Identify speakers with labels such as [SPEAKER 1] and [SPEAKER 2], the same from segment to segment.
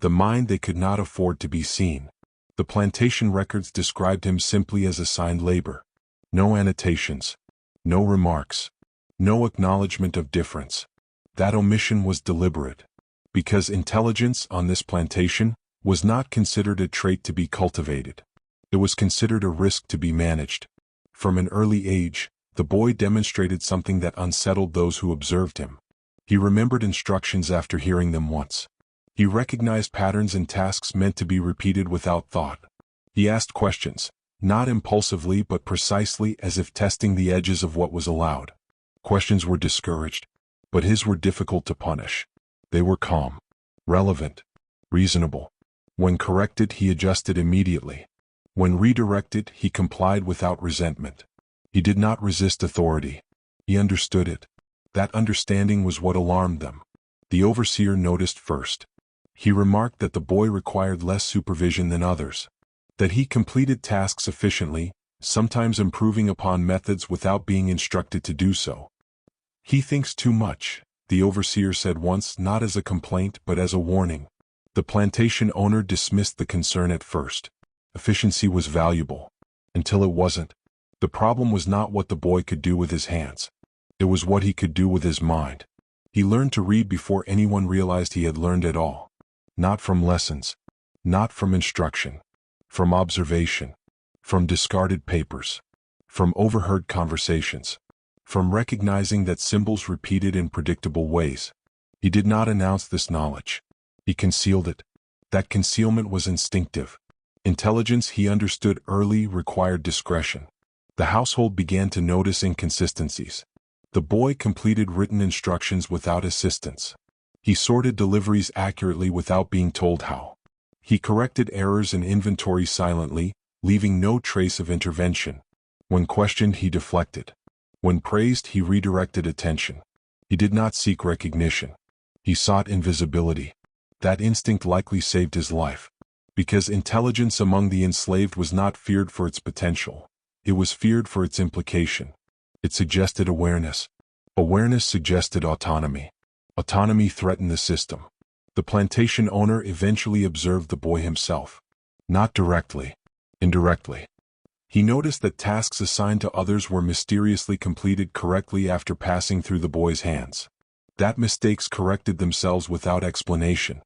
[SPEAKER 1] the mind they could not afford to be seen. The plantation records described him simply as assigned labor. No annotations. No remarks. No acknowledgement of difference. That omission was deliberate, because intelligence on this plantation was not considered a trait to be cultivated. It was considered a risk to be managed. From an early age, the boy demonstrated something that unsettled those who observed him. He remembered instructions after hearing them once. He recognized patterns in tasks meant to be repeated without thought. He asked questions, not impulsively but precisely, as if testing the edges of what was allowed. Questions were discouraged, but his were difficult to punish. They were calm, relevant, reasonable. When corrected, he adjusted immediately. When redirected, he complied without resentment. He did not resist authority. He understood it. That understanding was what alarmed them. The overseer noticed first. He remarked that the boy required less supervision than others, that he completed tasks efficiently, sometimes improving upon methods without being instructed to do so. "He thinks too much," the overseer said once, not as a complaint but as a warning. The plantation owner dismissed the concern at first. Efficiency was valuable, until it wasn't. The problem was not what the boy could do with his hands. It was what he could do with his mind. He learned to read before anyone realized he had learned at all. Not from lessons, not from instruction, from observation, from discarded papers, from overheard conversations, from recognizing that symbols repeated in predictable ways. He did not announce this knowledge. He concealed it. That concealment was instinctive. Intelligence, he understood early, required discretion. The household began to notice inconsistencies. The boy completed written instructions without assistance. He sorted deliveries accurately without being told how. He corrected errors in inventory silently, leaving no trace of intervention. When questioned, he deflected. When praised, he redirected attention. He did not seek recognition. He sought invisibility. That instinct likely saved his life, because intelligence among the enslaved was not feared for its potential. It was feared for its implication. It suggested awareness. Awareness suggested autonomy. Autonomy threatened the system. The plantation owner eventually observed the boy himself. Not directly, indirectly. He noticed that tasks assigned to others were mysteriously completed correctly after passing through the boy's hands. That mistakes corrected themselves without explanation.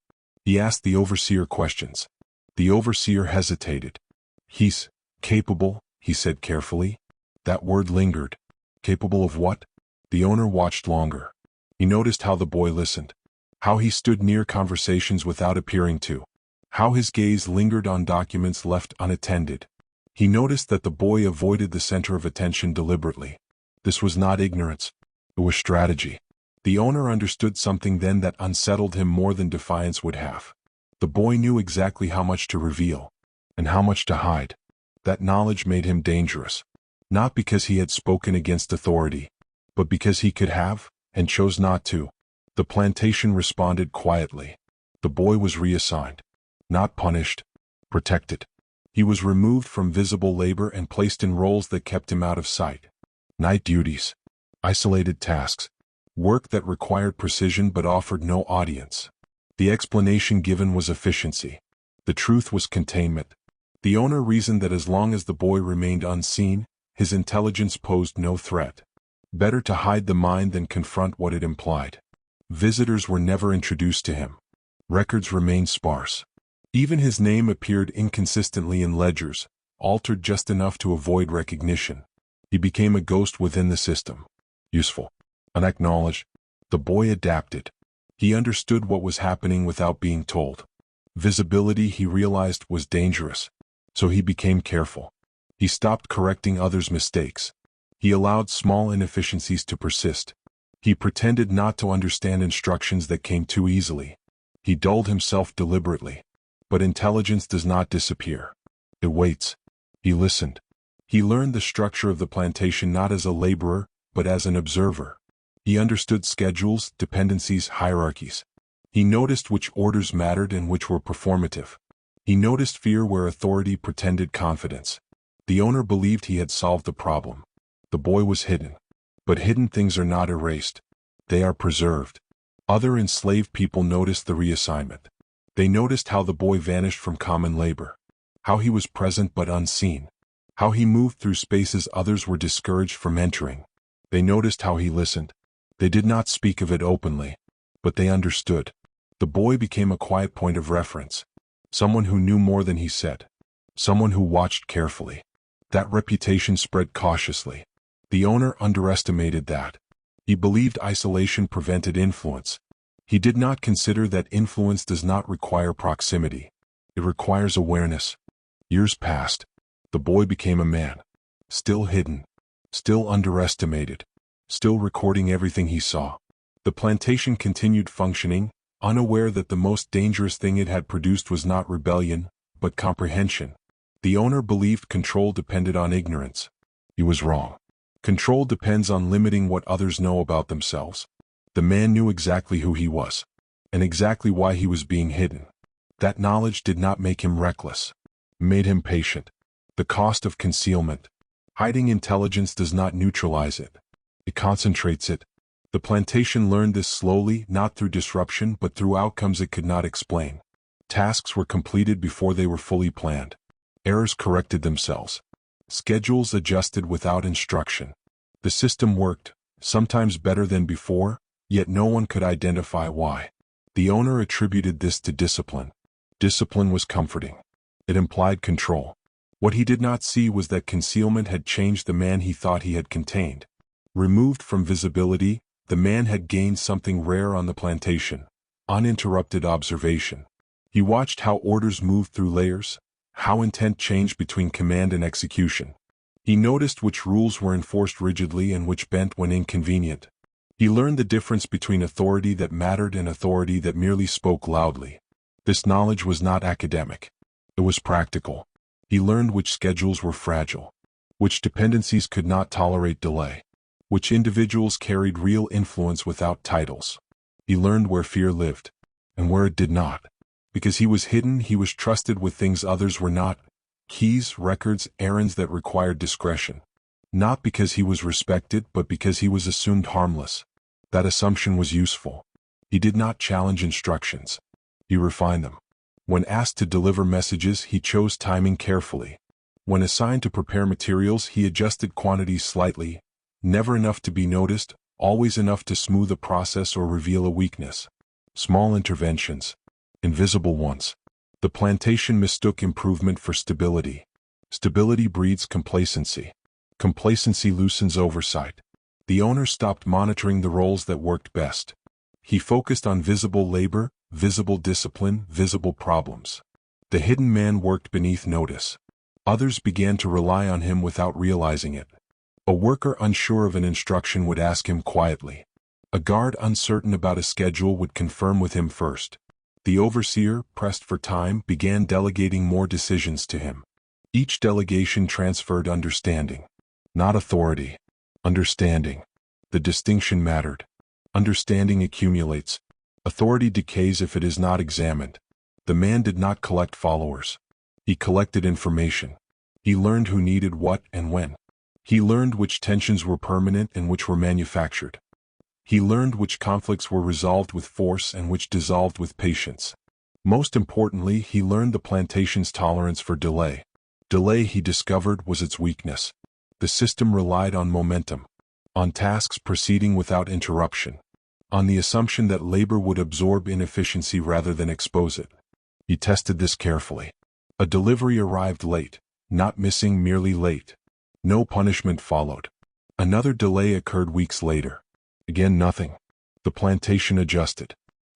[SPEAKER 1] He asked the overseer questions. The overseer hesitated. "He's capable," he said carefully. That word lingered. Capable of what? The owner watched longer. He noticed how the boy listened, how he stood near conversations without appearing to, how his gaze lingered on documents left unattended. He noticed that the boy avoided the center of attention deliberately. This was not ignorance. It was strategy. The owner understood something then that unsettled him more than defiance would have. The boy knew exactly how much to reveal, and how much to hide. That knowledge made him dangerous, not because he had spoken against authority, but because he could have, and chose not to. The plantation responded quietly. The boy was reassigned, not punished, protected. He was removed from visible labor and placed in roles that kept him out of sight. Night duties, isolated tasks, work that required precision but offered no audience. The explanation given was efficiency. The truth was containment. The owner reasoned that as long as the boy remained unseen, his intelligence posed no threat. Better to hide the mind than confront what it implied. Visitors were never introduced to him. Records remained sparse. Even his name appeared inconsistently in ledgers, altered just enough to avoid recognition. He became a ghost within the system. Useful, unacknowledged. The boy adapted. He understood what was happening without being told. Visibility, he realized, was dangerous, so he became careful. He stopped correcting others' mistakes. He allowed small inefficiencies to persist. He pretended not to understand instructions that came too easily. He dulled himself deliberately. But intelligence does not disappear. It waits. He listened. He learned the structure of the plantation not as a laborer, but as an observer. He understood schedules, dependencies, hierarchies. He noticed which orders mattered and which were performative. He noticed fear where authority pretended confidence. The owner believed he had solved the problem. The boy was hidden. But hidden things are not erased. They are preserved. Other enslaved people noticed the reassignment. They noticed how the boy vanished from common labor, how he was present but unseen, how he moved through spaces others were discouraged from entering. They noticed how he listened. They did not speak of it openly, but they understood. The boy became a quiet point of reference, someone who knew more than he said, someone who watched carefully. That reputation spread cautiously. The owner underestimated that. He believed isolation prevented influence. He did not consider that influence does not require proximity. It requires awareness. Years passed. The boy became a man. Still hidden. Still underestimated. Still recording everything he saw. The plantation continued functioning, unaware that the most dangerous thing it had produced was not rebellion, but comprehension. The owner believed control depended on ignorance. He was wrong. Control depends on limiting what others know about themselves. The man knew exactly who he was, and exactly why he was being hidden. That knowledge did not make him reckless. It made him patient. The cost of concealment. Hiding intelligence does not neutralize it. It concentrates it. The plantation learned this slowly, not through disruption but through outcomes it could not explain. Tasks were completed before they were fully planned. Errors corrected themselves. Schedules adjusted without instruction. The system worked, sometimes better than before, yet no one could identify why. The owner attributed this to discipline. Discipline was comforting. It implied control. What he did not see was that concealment had changed the man he thought he had contained. Removed from visibility, the man had gained something rare on the plantation: uninterrupted observation. He watched how orders moved through layers, how intent changed between command and execution. He noticed which rules were enforced rigidly and which bent when inconvenient. He learned the difference between authority that mattered and authority that merely spoke loudly. This knowledge was not academic. It was practical. He learned which schedules were fragile, which dependencies could not tolerate delay, which individuals carried real influence without titles. He learned where fear lived, and where it did not. Because he was hidden, he was trusted with things others were not: keys, records, errands that required discretion. Not because he was respected, but because he was assumed harmless. That assumption was useful. He did not challenge instructions. He refined them. When asked to deliver messages, he chose timing carefully. When assigned to prepare materials, he adjusted quantities slightly. Never enough to be noticed, always enough to smooth a process or reveal a weakness. Small interventions. Invisible ones. The plantation mistook improvement for stability. Stability breeds complacency. Complacency loosens oversight. The owner stopped monitoring the roles that worked best. He focused on visible labor, visible discipline, visible problems. The hidden man worked beneath notice. Others began to rely on him without realizing it. A worker unsure of an instruction would ask him quietly. A guard uncertain about a schedule would confirm with him first. The overseer, pressed for time, began delegating more decisions to him. Each delegation transferred understanding. Not authority. Understanding. The distinction mattered. Understanding accumulates. Authority decays if it is not examined. The man did not collect followers. He collected information. He learned who needed what and when. He learned which tensions were permanent and which were manufactured. He learned which conflicts were resolved with force and which dissolved with patience. Most importantly, he learned the plantation's tolerance for delay. Delay, he discovered, was its weakness. The system relied on momentum, on tasks proceeding without interruption, on the assumption that labor would absorb inefficiency rather than expose it. He tested this carefully. A delivery arrived late, not missing, merely late. No punishment followed. Another delay occurred weeks later. Again, nothing. The plantation adjusted.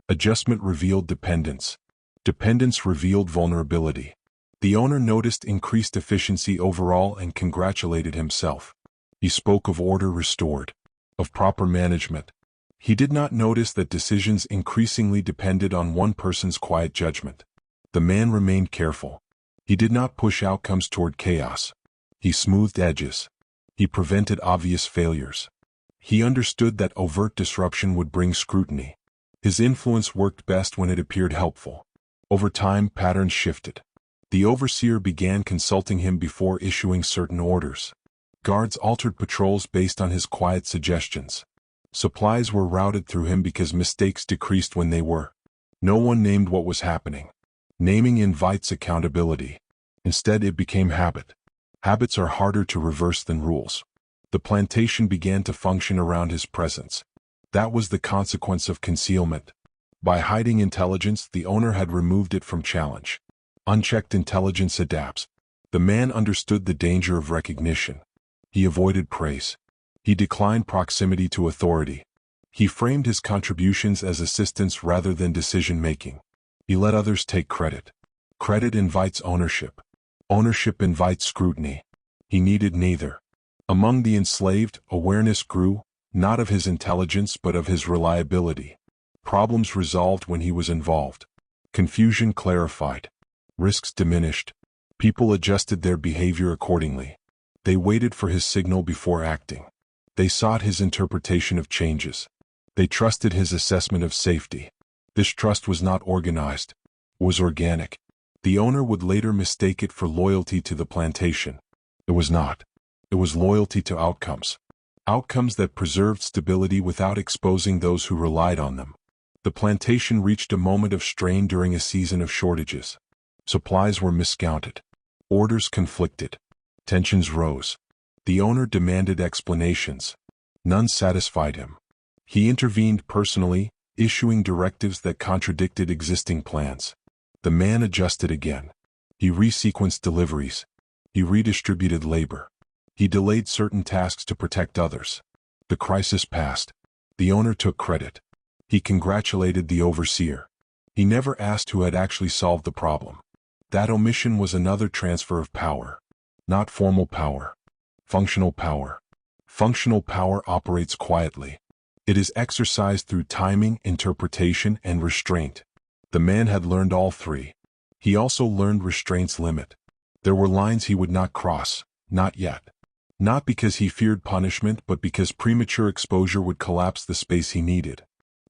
[SPEAKER 1] Adjustment revealed dependence. Dependence revealed vulnerability. The owner noticed increased efficiency overall and congratulated himself. He spoke of order restored, of proper management. He did not notice that decisions increasingly depended on one person's quiet judgment. The man remained careful. He did not push outcomes toward chaos. He smoothed edges. He prevented obvious failures. He understood that overt disruption would bring scrutiny. His influence worked best when it appeared helpful. Over time, patterns shifted. The overseer began consulting him before issuing certain orders. Guards altered patrols based on his quiet suggestions. Supplies were routed through him because mistakes decreased when they were. No one named what was happening. Naming invites accountability. Instead, it became habit. Habits are harder to reverse than rules. The plantation began to function around his presence. That was the consequence of concealment. By hiding intelligence, the owner had removed it from challenge. Unchecked intelligence adapts. The man understood the danger of recognition. He avoided praise. He declined proximity to authority. He framed his contributions as assistance rather than decision-making. He let others take credit. Credit invites ownership. Ownership invites scrutiny. He needed neither. Among the enslaved, awareness grew, not of his intelligence but of his reliability. Problems resolved when he was involved. Confusion clarified. Risks diminished. People adjusted their behavior accordingly. They waited for his signal before acting. They sought his interpretation of changes. They trusted his assessment of safety. This trust was not organized, was organic. The owner would later mistake it for loyalty to the plantation. It was not. It was loyalty to outcomes. Outcomes that preserved stability without exposing those who relied on them. The plantation reached a moment of strain during a season of shortages. Supplies were miscounted. Orders conflicted. Tensions rose. The owner demanded explanations. None satisfied him. He intervened personally, issuing directives that contradicted existing plans. The man adjusted again. He resequenced deliveries. He redistributed labor. He delayed certain tasks to protect others. The crisis passed. The owner took credit. He congratulated the overseer. He never asked who had actually solved the problem. That omission was another transfer of power. Not formal power. Functional power. Functional power operates quietly. It is exercised through timing, interpretation, and restraint. The man had learned all three. He also learned restraint's limit. There were lines he would not cross, not yet. Not because he feared punishment, but because premature exposure would collapse the space he needed.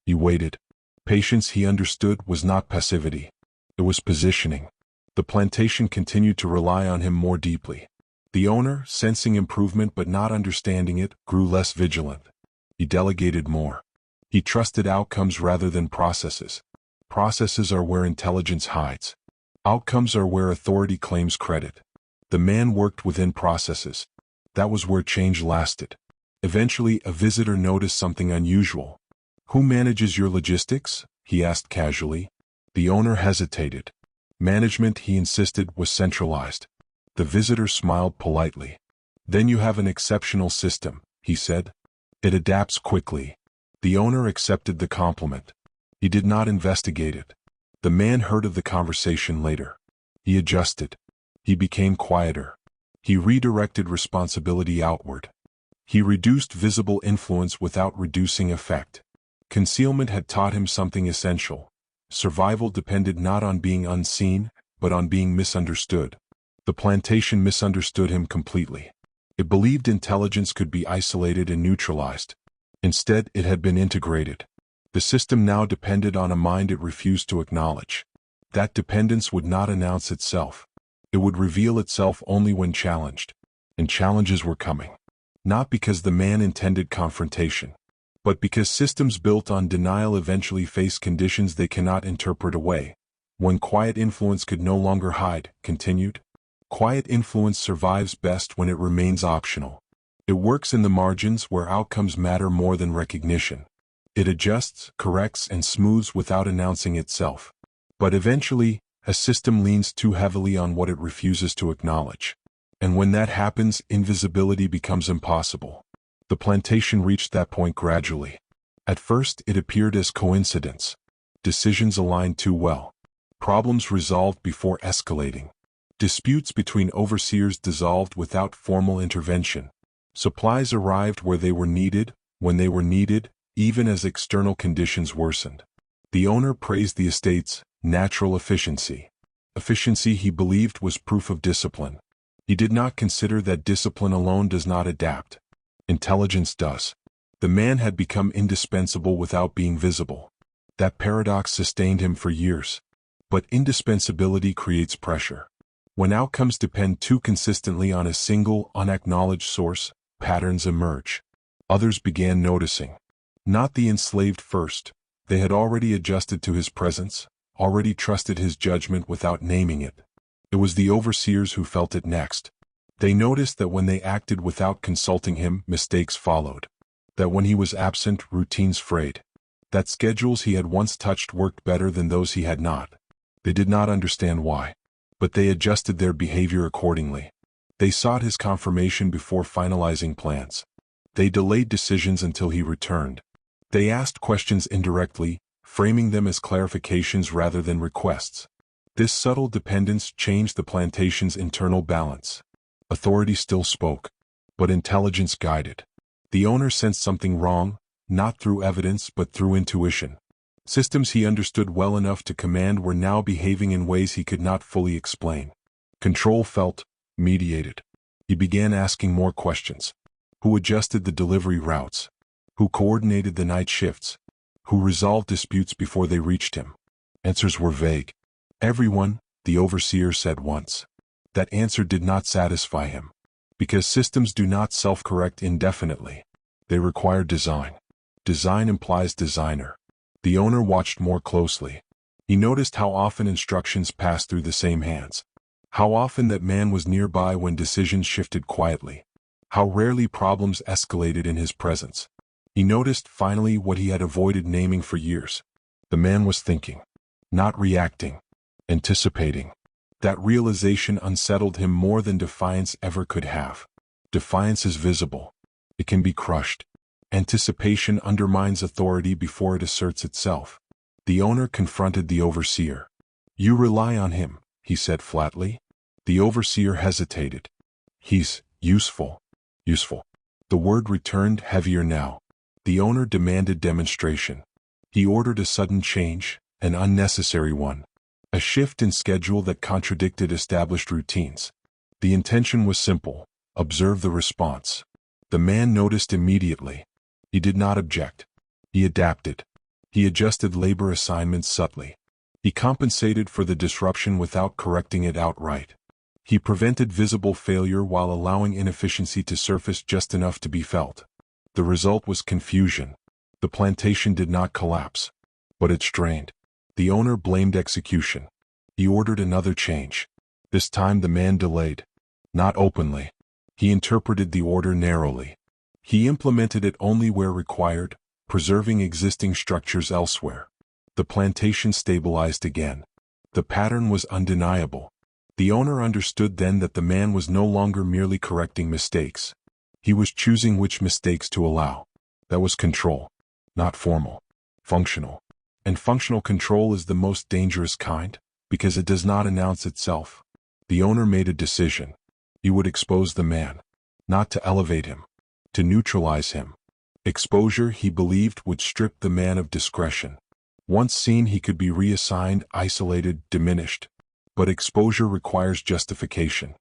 [SPEAKER 1] He waited. Patience, he understood, was not passivity. It was positioning. The plantation continued to rely on him more deeply. The owner, sensing improvement but not understanding it, grew less vigilant. He delegated more. He trusted outcomes rather than processes. Processes are where intelligence hides. Outcomes are where authority claims credit. The man worked within processes. That was where change lasted. Eventually, a visitor noticed something unusual. "Who manages your logistics?" he asked casually. The owner hesitated. Management, he insisted, was centralized. The visitor smiled politely. "Then you have an exceptional system," he said. "It adapts quickly." The owner accepted the compliment. He did not investigate it. The man heard of the conversation later. He adjusted. He became quieter. He redirected responsibility outward. He reduced visible influence without reducing effect. Concealment had taught him something essential. Survival depended not on being unseen, but on being misunderstood. The plantation misunderstood him completely. It believed intelligence could be isolated and neutralized. Instead, it had been integrated. The system now depended on a mind it refused to acknowledge. That dependence would not announce itself. It would reveal itself only when challenged. And challenges were coming. Not because the man intended confrontation, but because systems built on denial eventually face conditions they cannot interpret away. When quiet influence could no longer hide, continued. Quiet influence survives best when it remains optional. It works in the margins where outcomes matter more than recognition. It adjusts, corrects, and smooths without announcing itself. But eventually, a system leans too heavily on what it refuses to acknowledge. And when that happens, invisibility becomes impossible. The plantation reached that point gradually. At first, it appeared as coincidence. Decisions aligned too well. Problems resolved before escalating. Disputes between overseers dissolved without formal intervention. Supplies arrived where they were needed, when they were needed, even as external conditions worsened. The owner praised the estate's natural efficiency. Efficiency, he believed, was proof of discipline. He did not consider that discipline alone does not adapt. Intelligence does. The man had become indispensable without being visible. That paradox sustained him for years. But indispensability creates pressure. When outcomes depend too consistently on a single, unacknowledged source, patterns emerge. Others began noticing. Not the enslaved first, They had already adjusted to his presence, already trusted his judgment without naming it. It was the overseers who felt it next. They noticed that when they acted without consulting him, mistakes followed. That when he was absent, routines frayed. That schedules he had once touched worked better than those he had not. They did not understand why, but they adjusted their behavior accordingly. They sought his confirmation before finalizing plans. They delayed decisions until he returned. They asked questions indirectly, framing them as clarifications rather than requests. This subtle dependence changed the plantation's internal balance. Authority still spoke, but intelligence guided. The owner sensed something wrong, not through evidence but through intuition. Systems he understood well enough to command were now behaving in ways he could not fully explain. Control felt mediated. He began asking more questions. Who adjusted the delivery routes? Who coordinated the night shifts? Who resolved disputes before they reached him? Answers were vague. Everyone, the overseer said once. That answer did not satisfy him. Because systems do not self-correct indefinitely. They require design. Design implies designer. The owner watched more closely. He noticed how often instructions passed through the same hands. How often that man was nearby when decisions shifted quietly. How rarely problems escalated in his presence. He noticed finally what he had avoided naming for years. The man was thinking, not reacting, anticipating. That realization unsettled him more than defiance ever could have. Defiance is visible. It can be crushed. Anticipation undermines authority before it asserts itself. The owner confronted the overseer. You rely on him, he said flatly. The overseer hesitated. He's useful. Useful. The word returned heavier now. The owner demanded demonstration. He ordered a sudden change, an unnecessary one. A shift in schedule that contradicted established routines. The intention was simple. Observe the response. The man noticed immediately. He did not object. He adapted. He adjusted labor assignments subtly. He compensated for the disruption without correcting it outright. He prevented visible failure while allowing inefficiency to surface just enough to be felt. The result was confusion. The plantation did not collapse, but it strained. The owner blamed execution. He ordered another change. This time the man delayed. Not openly. He interpreted the order narrowly. He implemented it only where required, preserving existing structures elsewhere. The plantation stabilized again. The pattern was undeniable. The owner understood then that the man was no longer merely correcting mistakes. He was choosing which mistakes to allow. That was control. Not formal. Functional. And functional control is the most dangerous kind, because it does not announce itself. The owner made a decision. He would expose the man. Not to elevate him. To neutralize him. Exposure, he believed, would strip the man of discretion. Once seen, he could be reassigned, isolated, diminished. But exposure requires justification.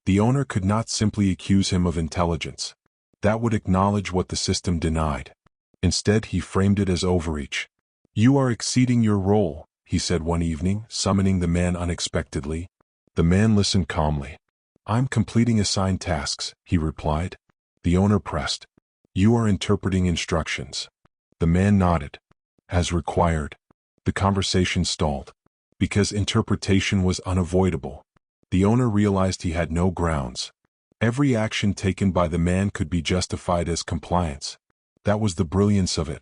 [SPEAKER 1] The owner could not simply accuse him of intelligence. That would acknowledge what the system denied. Instead, he framed it as overreach. You are exceeding your role, he said one evening, summoning the man unexpectedly. The man listened calmly. I'm completing assigned tasks, he replied. The owner pressed. You are interpreting instructions. The man nodded. As required. The conversation stalled. Because interpretation was unavoidable. The owner realized he had no grounds. Every action taken by the man could be justified as compliance. That was the brilliance of it.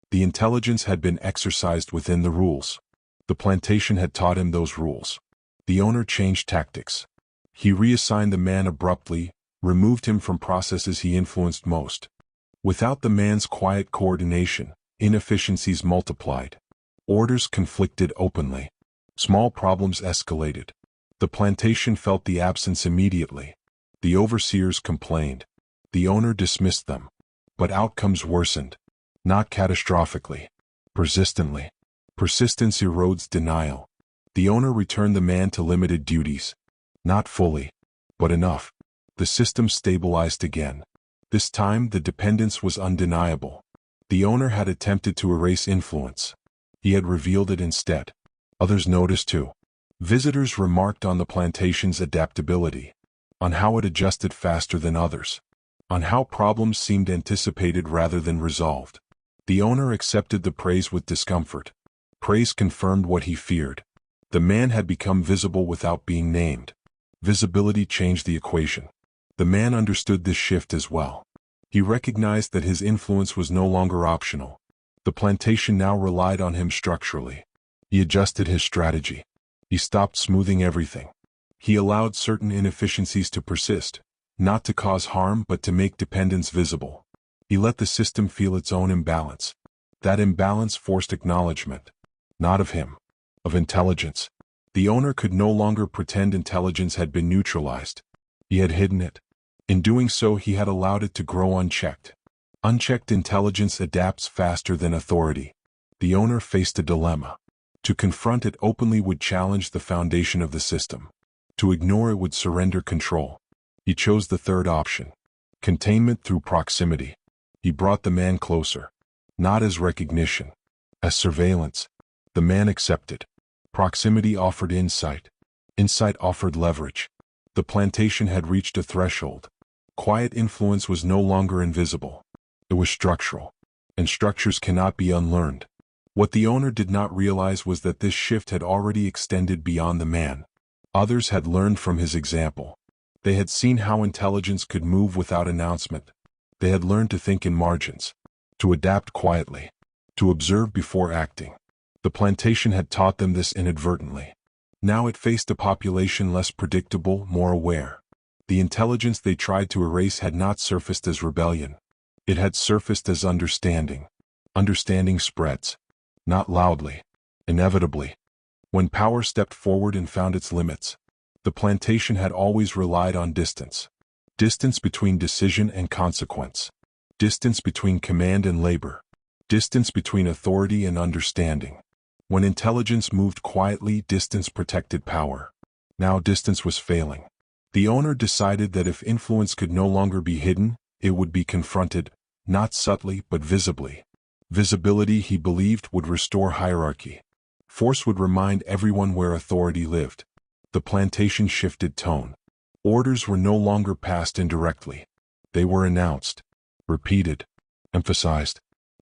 [SPEAKER 1] The intelligence had been exercised within the rules. The plantation had taught him those rules. The owner changed tactics. He reassigned the man abruptly, removed him from processes he influenced most. Without the man's quiet coordination, inefficiencies multiplied. Orders conflicted openly. Small problems escalated. The plantation felt the absence immediately. The overseers complained. The owner dismissed them. But outcomes worsened. Not catastrophically. Persistently. Persistence erodes denial. The owner returned the man to limited duties. Not fully, but enough. The system stabilized again. This time the dependence was undeniable. The owner had attempted to erase influence. He had revealed it instead. Others noticed too. Visitors remarked on the plantation's adaptability, on how it adjusted faster than others, on how problems seemed anticipated rather than resolved. The owner accepted the praise with discomfort. Praise confirmed what he feared. The man had become visible without being named. Visibility changed the equation. The man understood this shift as well. He recognized that his influence was no longer optional. The plantation now relied on him structurally. He adjusted his strategy. He stopped smoothing everything. He allowed certain inefficiencies to persist, not to cause harm but to make dependence visible. He let the system feel its own imbalance. That imbalance forced acknowledgement, not of him, of intelligence. The owner could no longer pretend intelligence had been neutralized. He had hidden it. In doing so, he had allowed it to grow unchecked. Unchecked intelligence adapts faster than authority. The owner faced a dilemma. To confront it openly would challenge the foundation of the system. To ignore it would surrender control. He chose the third option. Containment through proximity. He brought the man closer. Not as recognition, as surveillance. The man accepted. Proximity offered insight. Insight offered leverage. The plantation had reached a threshold. Quiet influence was no longer invisible. It was structural. And structures cannot be unlearned. What the owner did not realize was that this shift had already extended beyond the man. Others had learned from his example. They had seen how intelligence could move without announcement. They had learned to think in margins, to adapt quietly, to observe before acting. The plantation had taught them this inadvertently. Now it faced a population less predictable, more aware. The intelligence they tried to erase had not surfaced as rebellion. It had surfaced as understanding. Understanding spreads. Not loudly. Inevitably. When power stepped forward and found its limits, the plantation had always relied on distance. Distance between decision and consequence. Distance between command and labor. Distance between authority and understanding. When intelligence moved quietly, distance protected power. Now distance was failing. The owner decided that if influence could no longer be hidden, it would be confronted, not subtly but visibly. Visibility, he believed, would restore hierarchy. Force would remind everyone where authority lived. The plantation shifted tone. Orders were no longer passed indirectly. They were announced, repeated, emphasized.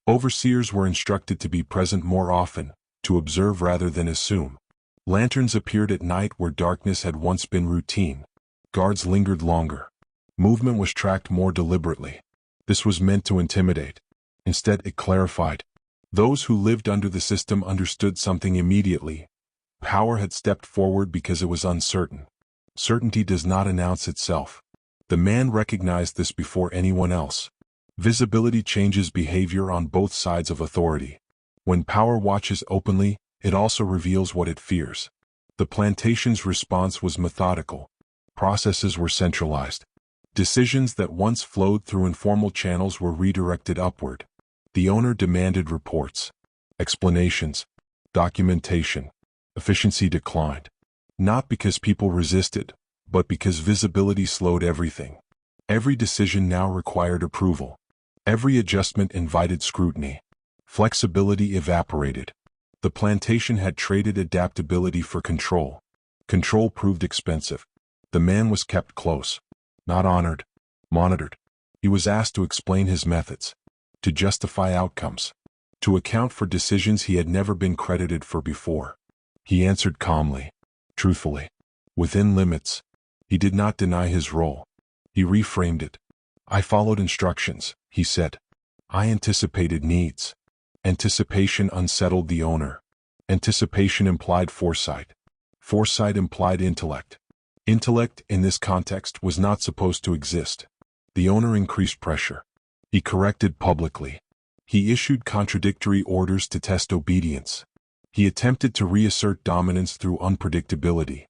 [SPEAKER 1] Overseers were instructed to be present more often, to observe rather than assume. Lanterns appeared at night where darkness had once been routine. Guards lingered longer. Movement was tracked more deliberately. This was meant to intimidate. Instead, it clarified. Those who lived under the system understood something immediately. Power had stepped forward because it was uncertain. Certainty does not announce itself. The man recognized this before anyone else. Visibility changes behavior on both sides of authority. When power watches openly, it also reveals what it fears. The plantation's response was methodical. Processes were centralized. Decisions that once flowed through informal channels were redirected upward. The owner demanded reports, explanations, documentation. Efficiency declined. Not because people resisted, but because visibility slowed everything. Every decision now required approval. Every adjustment invited scrutiny. Flexibility evaporated. The plantation had traded adaptability for control. Control proved expensive. The man was kept close, not honored, monitored. He was asked to explain his methods, to justify outcomes, to account for decisions he had never been credited for before. He answered calmly, truthfully, within limits. He did not deny his role. He reframed it. I followed instructions, he said. I anticipated needs. Anticipation unsettled the owner. Anticipation implied foresight. Foresight implied intellect. Intellect, in this context, was not supposed to exist. The owner increased pressure. He corrected publicly. He issued contradictory orders to test obedience. He attempted to reassert dominance through unpredictability.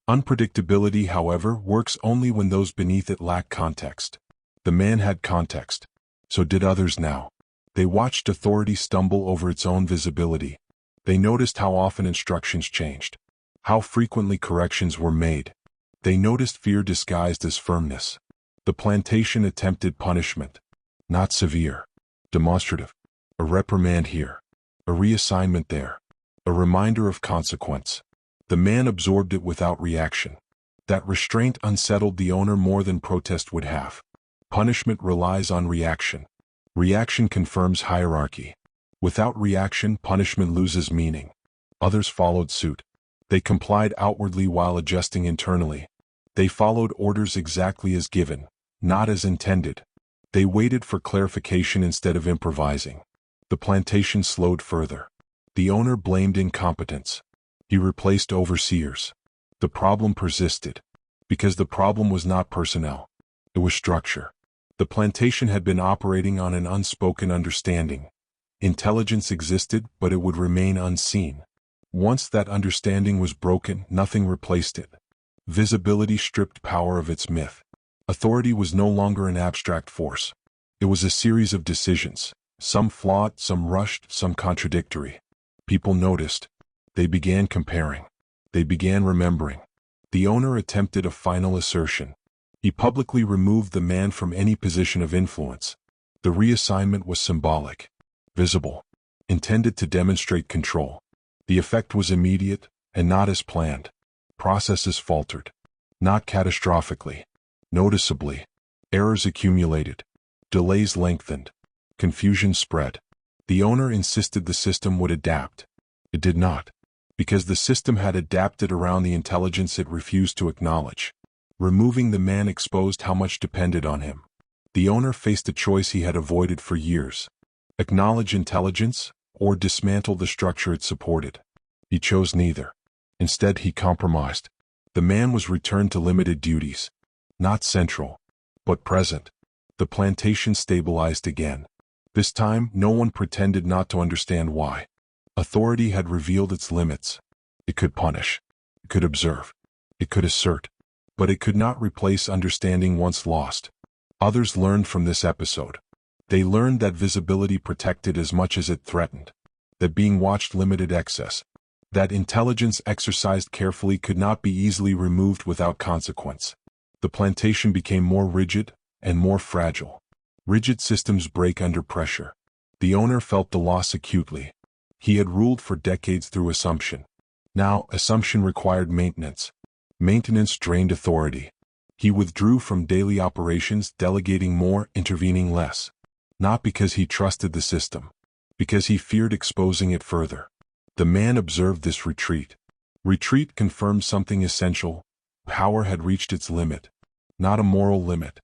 [SPEAKER 1] Unpredictability, however, works only when those beneath it lack context. The man had context. So did others now. They watched authority stumble over its own visibility. They noticed how often instructions changed, how frequently corrections were made. They noticed fear disguised as firmness. The plantation attempted punishment. Not severe. Demonstrative. A reprimand here. A reassignment there. A reminder of consequence. The man absorbed it without reaction. That restraint unsettled the owner more than protest would have. Punishment relies on reaction. Reaction confirms hierarchy. Without reaction, punishment loses meaning. Others followed suit. They complied outwardly while adjusting internally. They followed orders exactly as given, not as intended. They waited for clarification instead of improvising. The plantation slowed further. The owner blamed incompetence. He replaced overseers. The problem persisted. Because the problem was not personnel. It was structure. The plantation had been operating on an unspoken understanding. Intelligence existed, but it would remain unseen. Once that understanding was broken, nothing replaced it. Visibility stripped power of its myth. Authority was no longer an abstract force. It was a series of decisions, some flawed, some rushed, some contradictory. People noticed. They began comparing. They began remembering. The owner attempted a final assertion. He publicly removed the man from any position of influence. The reassignment was symbolic, visible, intended to demonstrate control. The effect was immediate, and not as planned. Processes faltered. Not catastrophically. Noticeably. Errors accumulated. Delays lengthened. Confusion spread. The owner insisted the system would adapt. It did not. Because the system had adapted around the intelligence it refused to acknowledge. Removing the man exposed how much depended on him. The owner faced a choice he had avoided for years. Acknowledge intelligence, or dismantle the structure it supported. He chose neither. Instead, he compromised. The man was returned to limited duties. Not central, but present. The plantation stabilized again. This time, no one pretended not to understand why. Authority had revealed its limits. It could punish. It could observe. It could assert. But it could not replace understanding once lost. Others learned from this episode. They learned that visibility protected as much as it threatened. That being watched limited excess. That intelligence exercised carefully could not be easily removed without consequence. The plantation became more rigid and more fragile. Rigid systems break under pressure. The owner felt the loss acutely. He had ruled for decades through assumption. Now, assumption required maintenance. Maintenance drained authority. He withdrew from daily operations, delegating more, intervening less. Not because he trusted the system. Because he feared exposing it further. The man observed this retreat. Retreat confirmed something essential. Power had reached its limit. Not a moral limit.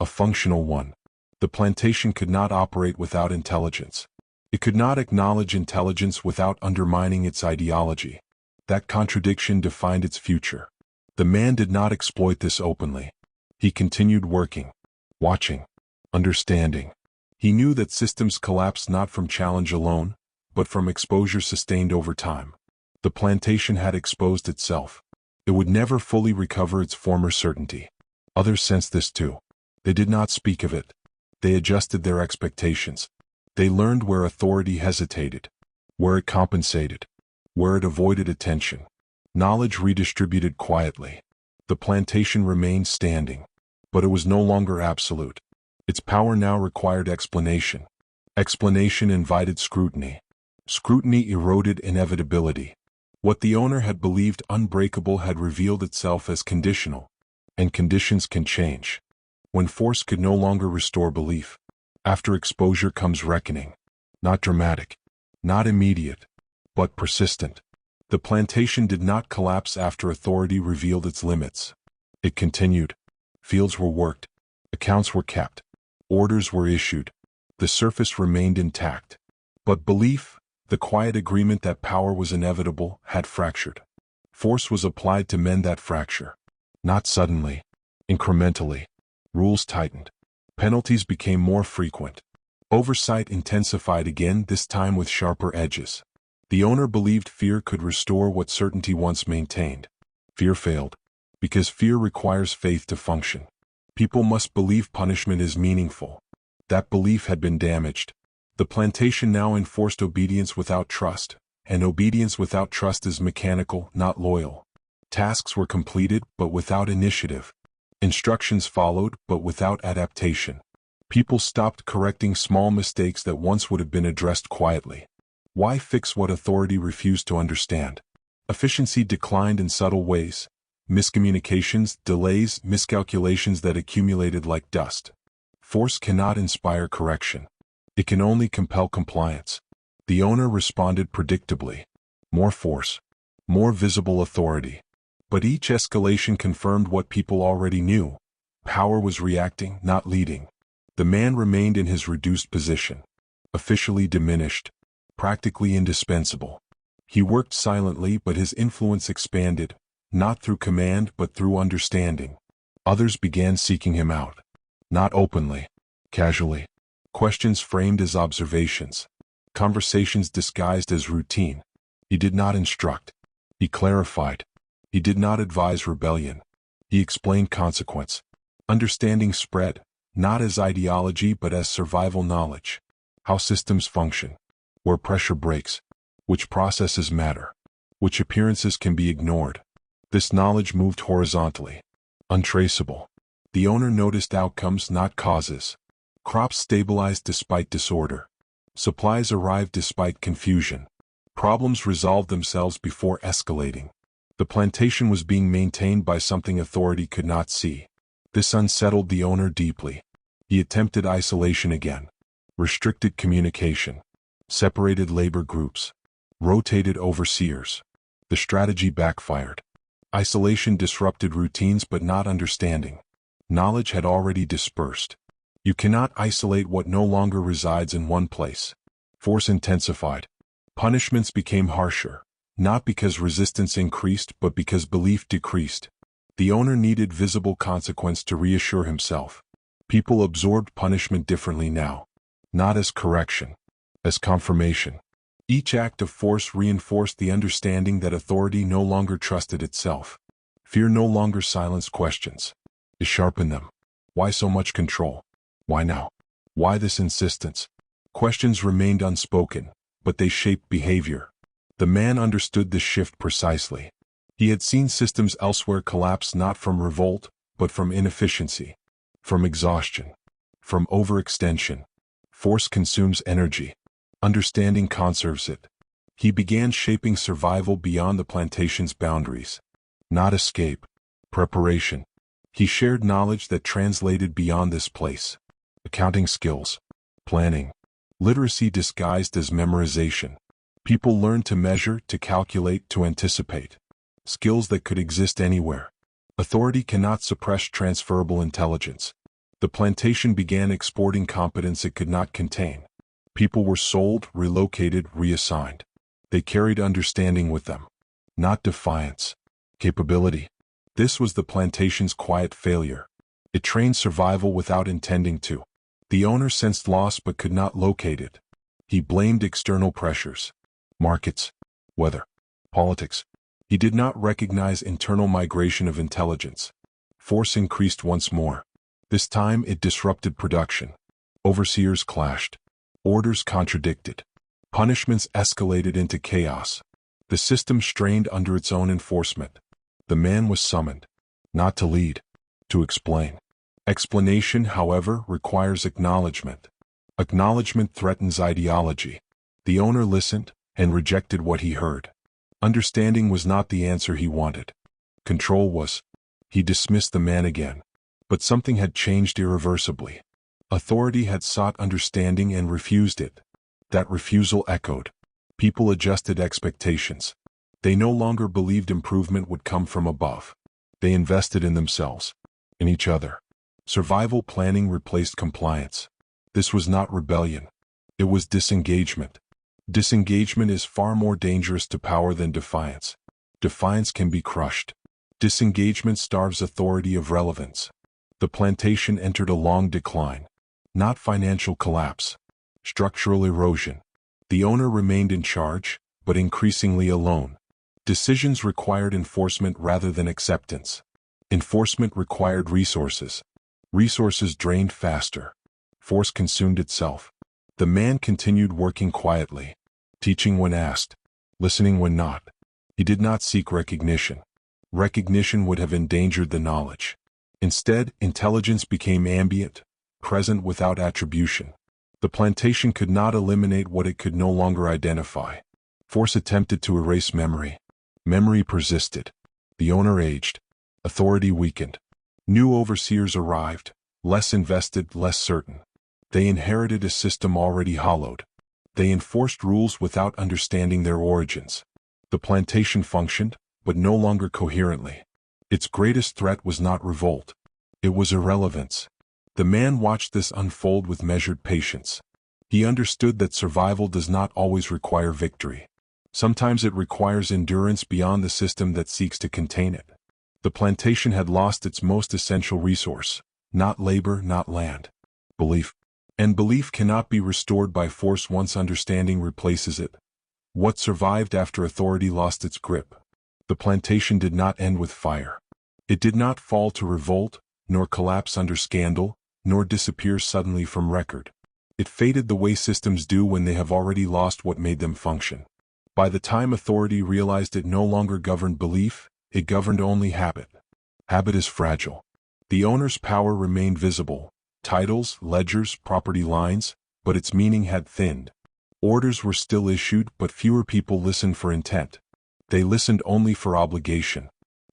[SPEAKER 1] A functional one. The plantation could not operate without intelligence. It could not acknowledge intelligence without undermining its ideology. That contradiction defined its future. The man did not exploit this openly. He continued working, watching, understanding. He knew that systems collapsed not from challenge alone, but from exposure sustained over time. The plantation had exposed itself. It would never fully recover its former certainty. Others sensed this too. They did not speak of it. They adjusted their expectations. They learned where authority hesitated, where it compensated, where it avoided attention. Knowledge redistributed quietly. The plantation remained standing, but it was no longer absolute. Its power now required explanation. Explanation invited scrutiny. Scrutiny eroded inevitability. What the owner had believed unbreakable had revealed itself as conditional. And conditions can change. When force could no longer restore belief. After exposure comes reckoning. Not dramatic. Not immediate. But persistent. The plantation did not collapse after authority revealed its limits. It continued. Fields were worked. Accounts were kept. Orders were issued. The surface remained intact. But belief, the quiet agreement that power was inevitable, had fractured. Force was applied to mend that fracture. Not suddenly. Incrementally. Rules tightened. Penalties became more frequent. Oversight intensified again, this time with sharper edges. The owner believed fear could restore what certainty once maintained. Fear failed. Because fear requires faith to function. People must believe punishment is meaningful. That belief had been damaged. The plantation now enforced obedience without trust, and obedience without trust is mechanical, not loyal. Tasks were completed, but without initiative. Instructions followed, but without adaptation. People stopped correcting small mistakes that once would have been addressed quietly. Why fix what authority refused to understand? Efficiency declined in subtle ways. Miscommunications, delays, miscalculations that accumulated like dust. Force cannot inspire correction. It can only compel compliance. The owner responded predictably. More force. More visible authority. But each escalation confirmed what people already knew. Power was reacting, not leading. The man remained in his reduced position. Officially diminished. Practically indispensable. He worked silently, but his influence expanded, not through command but through understanding. Others began seeking him out. Not openly. Casually. Questions framed as observations. Conversations disguised as routine. He did not instruct. He clarified. He did not advise rebellion. He explained consequence. Understanding spread, not as ideology but as survival knowledge. How systems function. Where pressure breaks. Which processes matter. Which appearances can be ignored. This knowledge moved horizontally. Untraceable. The owner noticed outcomes, not causes. Crops stabilized despite disorder. Supplies arrived despite confusion. Problems resolved themselves before escalating. The plantation was being maintained by something authority could not see. This unsettled the owner deeply. He attempted isolation again. Restricted communication. Separated labor groups. Rotated overseers. The strategy backfired. Isolation disrupted routines but not understanding. Knowledge had already dispersed. You cannot isolate what no longer resides in one place. Force intensified. Punishments became harsher, not because resistance increased but because belief decreased. The owner needed visible consequence to reassure himself. People absorbed punishment differently now. Not as correction, as confirmation. Each act of force reinforced the understanding that authority no longer trusted itself. Fear no longer silenced questions. It sharpened them. Why so much control? Why now? Why this insistence? Questions remained unspoken, but they shaped behavior. The man understood this shift precisely. He had seen systems elsewhere collapse not from revolt, but from inefficiency, from exhaustion, from overextension. Force consumes energy. Understanding conserves it. He began shaping survival beyond the plantation's boundaries. Not escape. Preparation. He shared knowledge that translated beyond this place. Accounting skills. Planning. Literacy disguised as memorization. People learned to measure, to calculate, to anticipate. Skills that could exist anywhere. Authority cannot suppress transferable intelligence. The plantation began exporting competence it could not contain. People were sold, relocated, reassigned. They carried understanding with them. Not defiance. Capability. This was the plantation's quiet failure. It trained survival without intending to. The owner sensed loss but could not locate it. He blamed external pressures. Markets. Weather. Politics. He did not recognize internal migration of intelligence. Force increased once more. This time it disrupted production. Overseers clashed. Orders contradicted. Punishments escalated into chaos. The system strained under its own enforcement. The man was summoned. Not to lead. To explain. Explanation, however, requires acknowledgement. Acknowledgement threatens ideology. The owner listened and rejected what he heard. Understanding was not the answer he wanted. Control was. He dismissed the man again. But something had changed irreversibly. Authority had sought understanding and refused it. That refusal echoed. People adjusted expectations. They no longer believed improvement would come from above. They invested in themselves, in each other. Survival planning replaced compliance. This was not rebellion. It was disengagement. Disengagement is far more dangerous to power than defiance. Defiance can be crushed. Disengagement starves authority of relevance. The plantation entered a long decline. Not financial collapse. Structural erosion. The owner remained in charge, but increasingly alone. Decisions required enforcement rather than acceptance. Enforcement required resources. Resources drained faster. Force consumed itself. The man continued working quietly, teaching when asked, listening when not. He did not seek recognition. Recognition would have endangered the knowledge. Instead, intelligence became ambient, present without attribution. The plantation could not eliminate what it could no longer identify. Force attempted to erase memory. Memory persisted. The owner aged. Authority weakened. New overseers arrived, less invested, less certain. They inherited a system already hollowed. They enforced rules without understanding their origins. The plantation functioned, but no longer coherently. Its greatest threat was not revolt. It was irrelevance. The man watched this unfold with measured patience. He understood that survival does not always require victory. Sometimes it requires endurance beyond the system that seeks to contain it. The plantation had lost its most essential resource, not labor, not land. Belief. And belief cannot be restored by force once understanding replaces it. What survived after authority lost its grip? The plantation did not end with fire. It did not fall to revolt, nor collapse under scandal, nor disappear suddenly from record. It faded the way systems do when they have already lost what made them function. By the time authority realized it no longer governed belief, it governed only habit. Habit is fragile. The owner's power remained visible, titles, ledgers, property lines, but its meaning had thinned. Orders were still issued, but fewer people listened for intent. They listened only for obligation.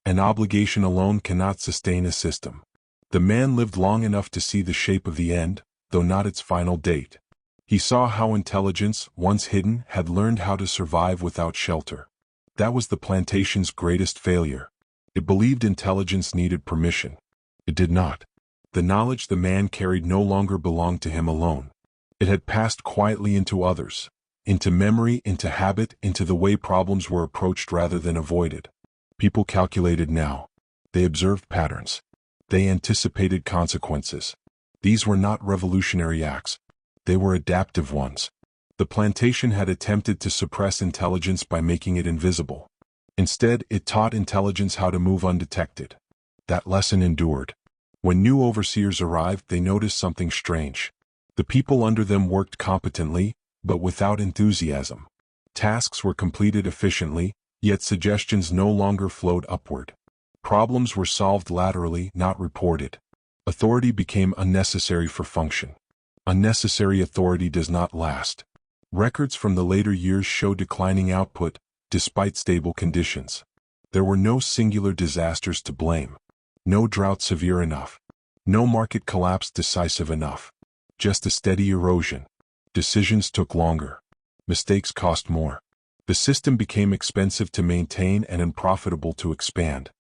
[SPEAKER 1] An obligation alone cannot sustain a system. The man lived long enough to see the shape of the end, though not its final date. He saw how intelligence, once hidden, had learned how to survive without shelter. That was the plantation's greatest failure. It believed intelligence needed permission. It did not. The knowledge the man carried no longer belonged to him alone. It had passed quietly into others, into memory, into habit, into the way problems were approached rather than avoided. People calculated now. They observed patterns. They anticipated consequences. These were not revolutionary acts. They were adaptive ones. The plantation had attempted to suppress intelligence by making it invisible. Instead, it taught intelligence how to move undetected. That lesson endured. When new overseers arrived, they noticed something strange. The people under them worked competently, but without enthusiasm. Tasks were completed efficiently, yet suggestions no longer flowed upward. Problems were solved laterally, not reported. Authority became unnecessary for function. Unnecessary authority does not last. Records from the later years show declining output, despite stable conditions. There were no singular disasters to blame. No drought severe enough. No market collapse decisive enough. Just a steady erosion. Decisions took longer. Mistakes cost more. The system became expensive to maintain and unprofitable to expand.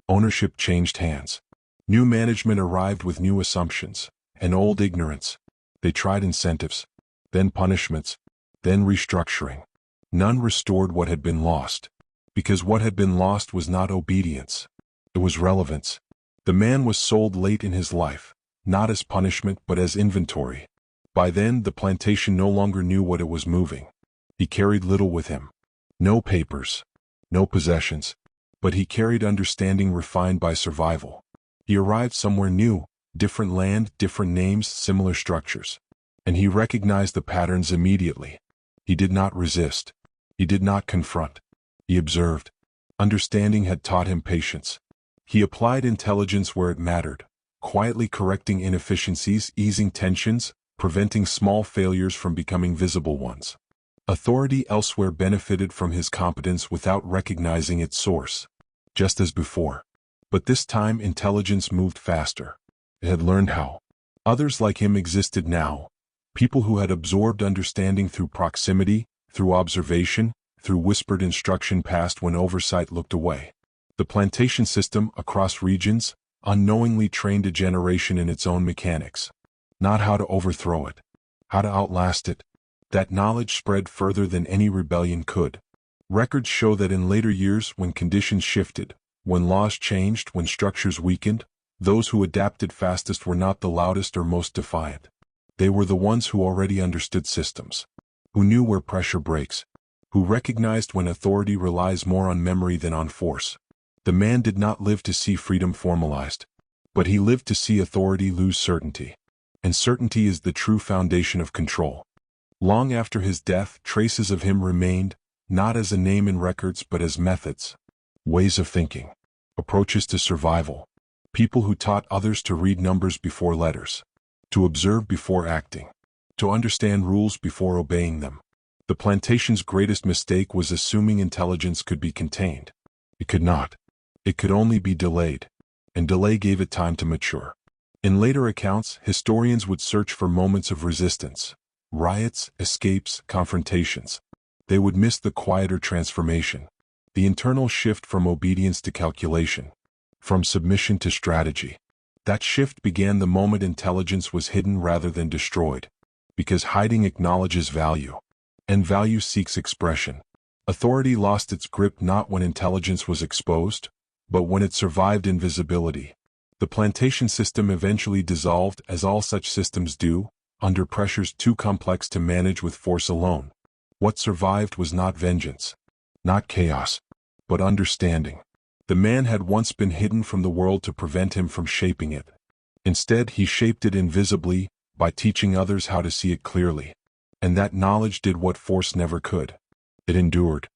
[SPEAKER 1] Ownership changed hands. New management arrived with new assumptions, and old ignorance. They tried incentives, then punishments, then restructuring. None restored what had been lost, because what had been lost was not obedience. It was relevance. The man was sold late in his life, not as punishment but as inventory. By then, the plantation no longer knew what it was moving. He carried little with him. No papers, no possessions, but he carried understanding refined by survival. He arrived somewhere new, different land, different names, similar structures. And he recognized the patterns immediately. He did not resist. He did not confront. He observed. Understanding had taught him patience. He applied intelligence where it mattered, quietly correcting inefficiencies, easing tensions, preventing small failures from becoming visible ones. Authority elsewhere benefited from his competence without recognizing its source, just as before. But this time intelligence moved faster. It had learned how. Others like him existed now, people who had absorbed understanding through proximity, through observation, through whispered instruction passed when oversight looked away. The plantation system, across regions, unknowingly trained a generation in its own mechanics. Not how to overthrow it, how to outlast it. That knowledge spread further than any rebellion could. Records show that in later years, when conditions shifted, when laws changed, when structures weakened, those who adapted fastest were not the loudest or most defiant. They were the ones who already understood systems, who knew where pressure breaks, who recognized when authority relies more on memory than on force. The man did not live to see freedom formalized, but he lived to see authority lose certainty. And certainty is the true foundation of control. Long after his death, traces of him remained, not as a name in records but as methods, ways of thinking, approaches to survival. People who taught others to read numbers before letters, to observe before acting, to understand rules before obeying them. The plantation's greatest mistake was assuming intelligence could be contained. It could not. It could only be delayed, and delay gave it time to mature. In later accounts, historians would search for moments of resistance, Riots, escapes, confrontations. They would miss the quieter transformation, the internal shift from obedience to calculation, from submission to strategy. That shift began the moment intelligence was hidden rather than destroyed, because hiding acknowledges value, and value seeks expression. Authority lost its grip not when intelligence was exposed, but when it survived invisibility. The plantation system eventually dissolved, as all such systems do, under pressures too complex to manage with force alone. What survived was not vengeance, not chaos, but understanding. The man had once been hidden from the world to prevent him from shaping it. Instead, he shaped it invisibly, by teaching others how to see it clearly. And that knowledge did what force never could. It endured.